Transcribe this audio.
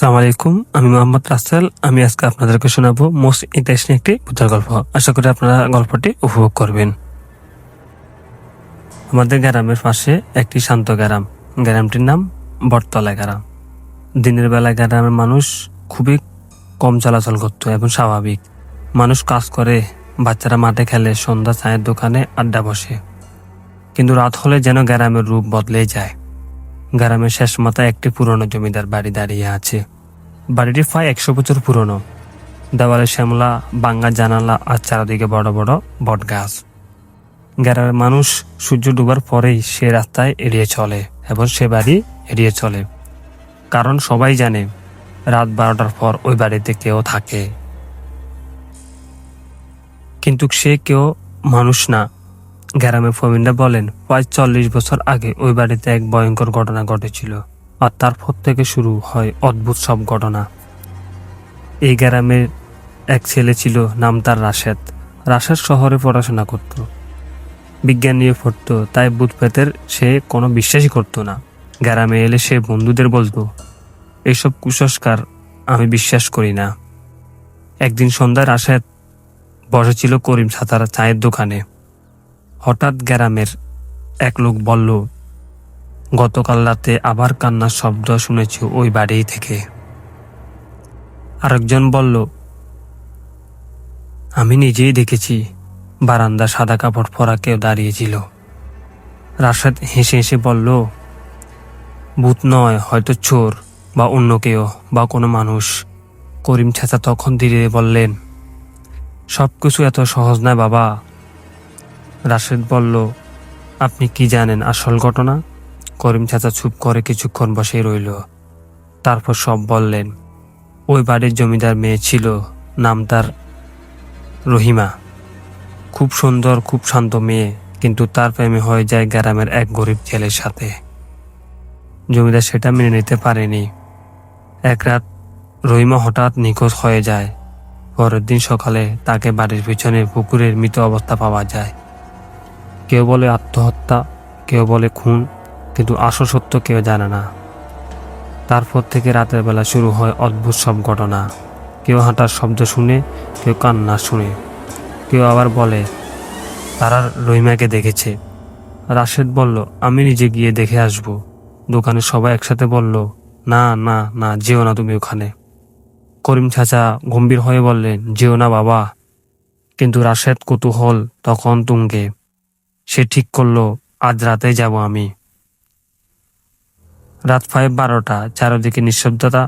আসসালামু আলাইকুম, আমি মোহাম্মদ রাসেল। আমি আজকে আপনাদেরকে শোনাবো মোস্ট ইন্টারেস্টিং একটি ভূতের গল্প। আশা করি আপনারা গল্পটি উপভোগ করবেন। আমাদের গ্রামের পাশে একটি শান্ত গ্রাম। গ্রামটির নাম বটতলা গ্রাম। দিনের বেলায় গ্রামের মানুষ খুবই কম চলাচল করত এবং স্বাভাবিক। মানুষ কাজ করে, বাচ্চারা মাঠে খেলে, সন্ধ্যা চায়ের দোকানে আড্ডা বসে। কিন্তু রাত হলে যেন গ্রামের রূপ বদলে যায়। গ্রামের শেষ মাথায় একটি পুরনো জমিদার বাড়ি দাঁড়িয়ে আছে। বাড়িটি প্রায় 100 বছর পুরনো। দেওয়ালে শ্যামলা, বাঙ্গা জানালা আর চারদিকে বড় বড় বট গাছ। গ্রামের মানুষ সূর্য ডুবার পরেই সে রাস্তায় এড়িয়ে চলে এবং সে বাড়ি এড়িয়ে চলে, কারণ সবাই জানে রাত 12টার পর ওই বাড়িতে কেউ থাকে। কিন্তু সে কেউ মানুষ না। গ্রামের প্রবীণরা বলেন প্রায় 40 বছর আগে ওই বাড়িতে এক ভয়ঙ্কর ঘটনা ঘটেছিল, আর তারপর থেকে শুরু হয় অদ্ভুত সব ঘটনা। এই গ্রামের এক ছেলে ছিল, নাম তার রাশেদ। রাশেদ শহরে পড়াশোনা করত, বিজ্ঞান নিয়ে পড়ত, তাই ভূত প্রেতের সে কোনো বিশ্বাসই করতো না। গ্রামে এলে সে বন্ধুদের বলতো, এইসব কুসংস্কার আমি বিশ্বাস করি না। একদিন সন্ধ্যায় রাশেদ বসেছিল করিম ছাতার চায়ের দোকানে। হঠাৎ গ্রামের এক লোক বলল, গতকাল রাতে আবার কান্নার শব্দ শুনেছি ওই বাড়ি থেকে। আরেকজন বলল, আমি নিজেই দেখেছি, বারান্দা সাদা কাপড় পরা কেউ দাঁড়িয়েছিল। রাশেদ হেসে হেসে বলল, ভূত নয়, হয়তো চোর বা অন্য কেউ বা কোনো মানুষ। করিম চাচা তখন ধীরে বললেন, সবকিছু এত সহজ নয় বাবা। রাশেদ বলল, আপনি কি জানেন আসল ঘটনা? করিম চাচা চুপ করে কিছুক্ষণ বসেই রইল, তারপর সব বললেন। ওই বাড়ির জমিদার মেয়ে ছিল, নাম তার রহিমা। খুব সুন্দর, খুব শান্ত মেয়ে, কিন্তু তার প্রেমে হয়ে যায় গ্রামের এক গরিব ছেলের সাথে। জমিদার সেটা মেনে নিতে পারেনি। এক রাত রহিমা হঠাৎ নিখোঁজ হয়ে যায়। পরের দিন সকালে তাকে বাড়ির পিছনে পুকুরের মৃত অবস্থা পাওয়া যায়। কেউ বলে আত্মহত্যা, কেউ বলে খুন, কিন্তু আসল সত্য কেউ জানে না। তারপর থেকে রাতের বেলা শুরু হয় অদ্ভুত সব ঘটনা। কেউ হাঁটার শব্দ শুনে, কেউ কান্না শুনে, কেউ আবার বলে তারা রহিমাকে দেখেছে। রাশেদ বলল, আমি নিজে গিয়ে দেখে আসব। দোকানের সবাই একসাথে বলল, না না না, যেও না তুমি ওখানে। করিম চাচা গম্ভীর হয়ে বললেন, যেও না বাবা। কিন্তু রাশেদ কৌতূহল তখন তুঙ্গে। সে ঠিক করলো, আজ রাতেই যাব আমি। রাত প্রায় 12টা, চারদিকে নিঃশব্দতা,